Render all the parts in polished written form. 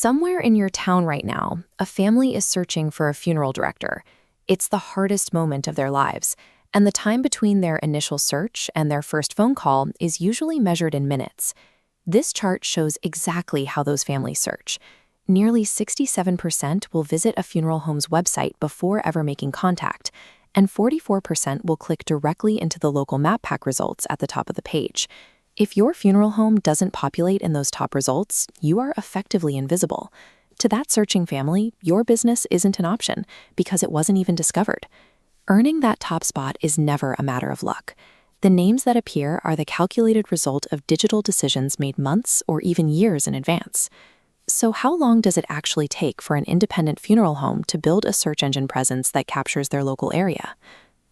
Somewhere in your town right now, a family is searching for a funeral director. It's the hardest moment of their lives, and the time between their initial search and their first phone call is usually measured in minutes. This chart shows exactly how those families search. Nearly 67% will visit a funeral home's website before ever making contact, and 44% will click directly into the local map pack results at the top of the page. If your funeral home doesn't populate in those top results, you are effectively invisible. To that searching family, your business isn't an option because it wasn't even discovered. Earning that top spot is never a matter of luck. The names that appear are the calculated result of digital decisions made months or even years in advance. So how long does it actually take for an independent funeral home to build a search engine presence that captures their local area?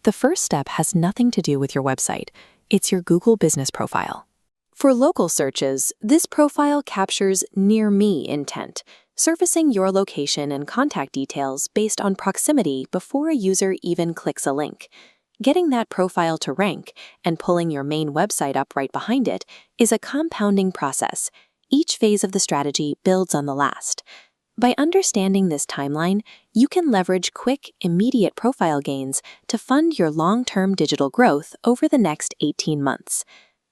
The first step has nothing to do with your website. It's your Google business profile. For local searches, this profile captures near me intent, surfacing your location and contact details based on proximity before a user even clicks a link. Getting that profile to rank and pulling your main website up right behind it is a compounding process. Each phase of the strategy builds on the last. By understanding this timeline, you can leverage quick, immediate profile gains to fund your long-term digital growth over the next 18 months.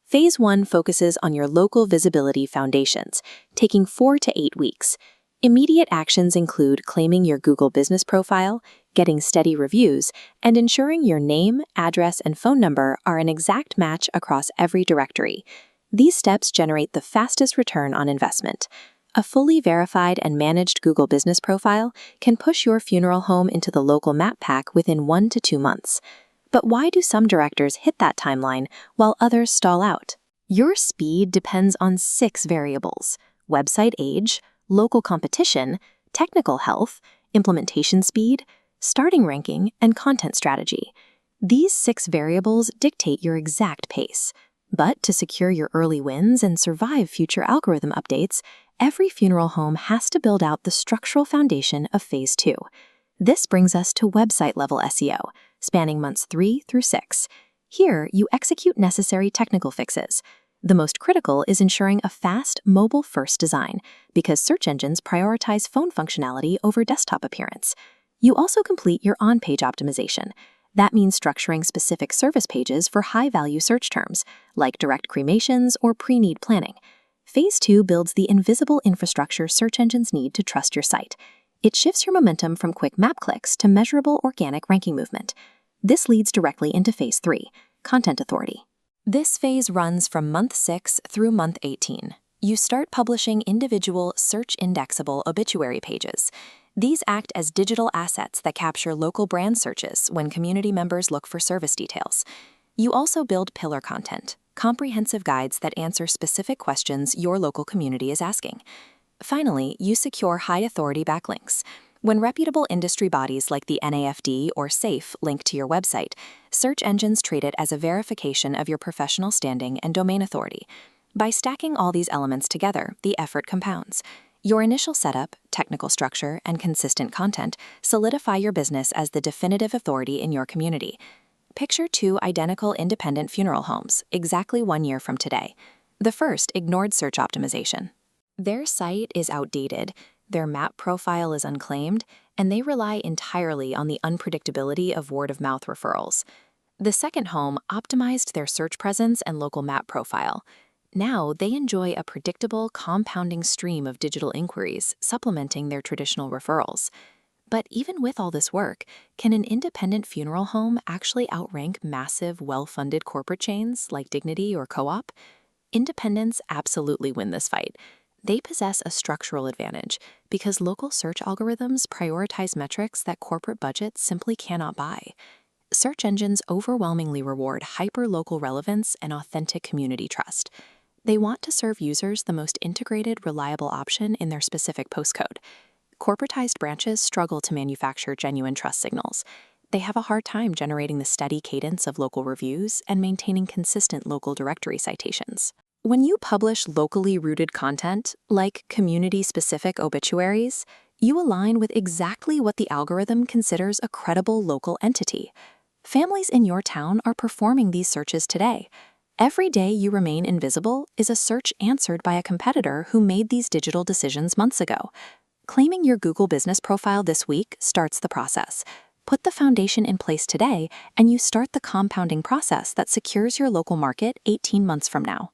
Phase 1 focuses on your local visibility foundations, taking 4 to 8 weeks. Immediate actions include claiming your Google business profile, getting steady reviews, and ensuring your name, address, and phone number are an exact match across every directory. These steps generate the fastest return on investment. A fully verified and managed Google business profile can push your funeral home into the local map pack within 1 to 2 months. But why do some directors hit that timeline while others stall out? Your speed depends on 6 variables: website age, local competition, technical health, implementation speed, starting ranking, and content strategy. These 6 variables dictate your exact pace. But to secure your early wins and survive future algorithm updates, every funeral home has to build out the structural foundation of Phase 2. This brings us to website-level SEO, spanning months 3 through 6. Here, you execute necessary technical fixes. The most critical is ensuring a fast, mobile-first design, because search engines prioritize phone functionality over desktop appearance. You also complete your on-page optimization. That means structuring specific service pages for high-value search terms, like direct cremations or pre-need planning. Phase 2 builds the invisible infrastructure search engines need to trust your site. It shifts your momentum from quick map clicks to measurable organic ranking movement. This leads directly into Phase 3, content authority. This phase runs from month 6 through month 18. You start publishing individual search-indexable obituary pages. These act as digital assets that capture local brand searches when community members look for service details. You also build pillar content, comprehensive guides that answer specific questions your local community is asking. Finally, you secure high-authority backlinks. When reputable industry bodies like the NAFD or SAFE link to your website, search engines treat it as a verification of your professional standing and domain authority. By stacking all these elements together, the effort compounds. Your initial setup, technical structure, and consistent content solidify your business as the definitive authority in your community. Picture 2 identical independent funeral homes, exactly 1 year from today. The first ignored search optimization. Their site is outdated, their map profile is unclaimed, and they rely entirely on the unpredictability of word-of-mouth referrals. The second home optimized their search presence and local map profile. Now they enjoy a predictable, compounding stream of digital inquiries, supplementing their traditional referrals. But even with all this work, can an independent funeral home actually outrank massive, well-funded corporate chains like Dignity or Co-op? Independents absolutely win this fight. They possess a structural advantage because local search algorithms prioritize metrics that corporate budgets simply cannot buy. Search engines overwhelmingly reward hyper-local relevance and authentic community trust. They want to serve users the most integrated, reliable option in their specific postcode. Corporatized branches struggle to manufacture genuine trust signals. They have a hard time generating the steady cadence of local reviews and maintaining consistent local directory citations. When you publish locally rooted content, like community-specific obituaries, you align with exactly what the algorithm considers a credible local entity. Families in your town are performing these searches today. Every day you remain invisible is a search answered by a competitor who made these digital decisions months ago. Claiming your Google business profile this week starts the process. Put the foundation in place today, and you start the compounding process that secures your local market 18 months from now.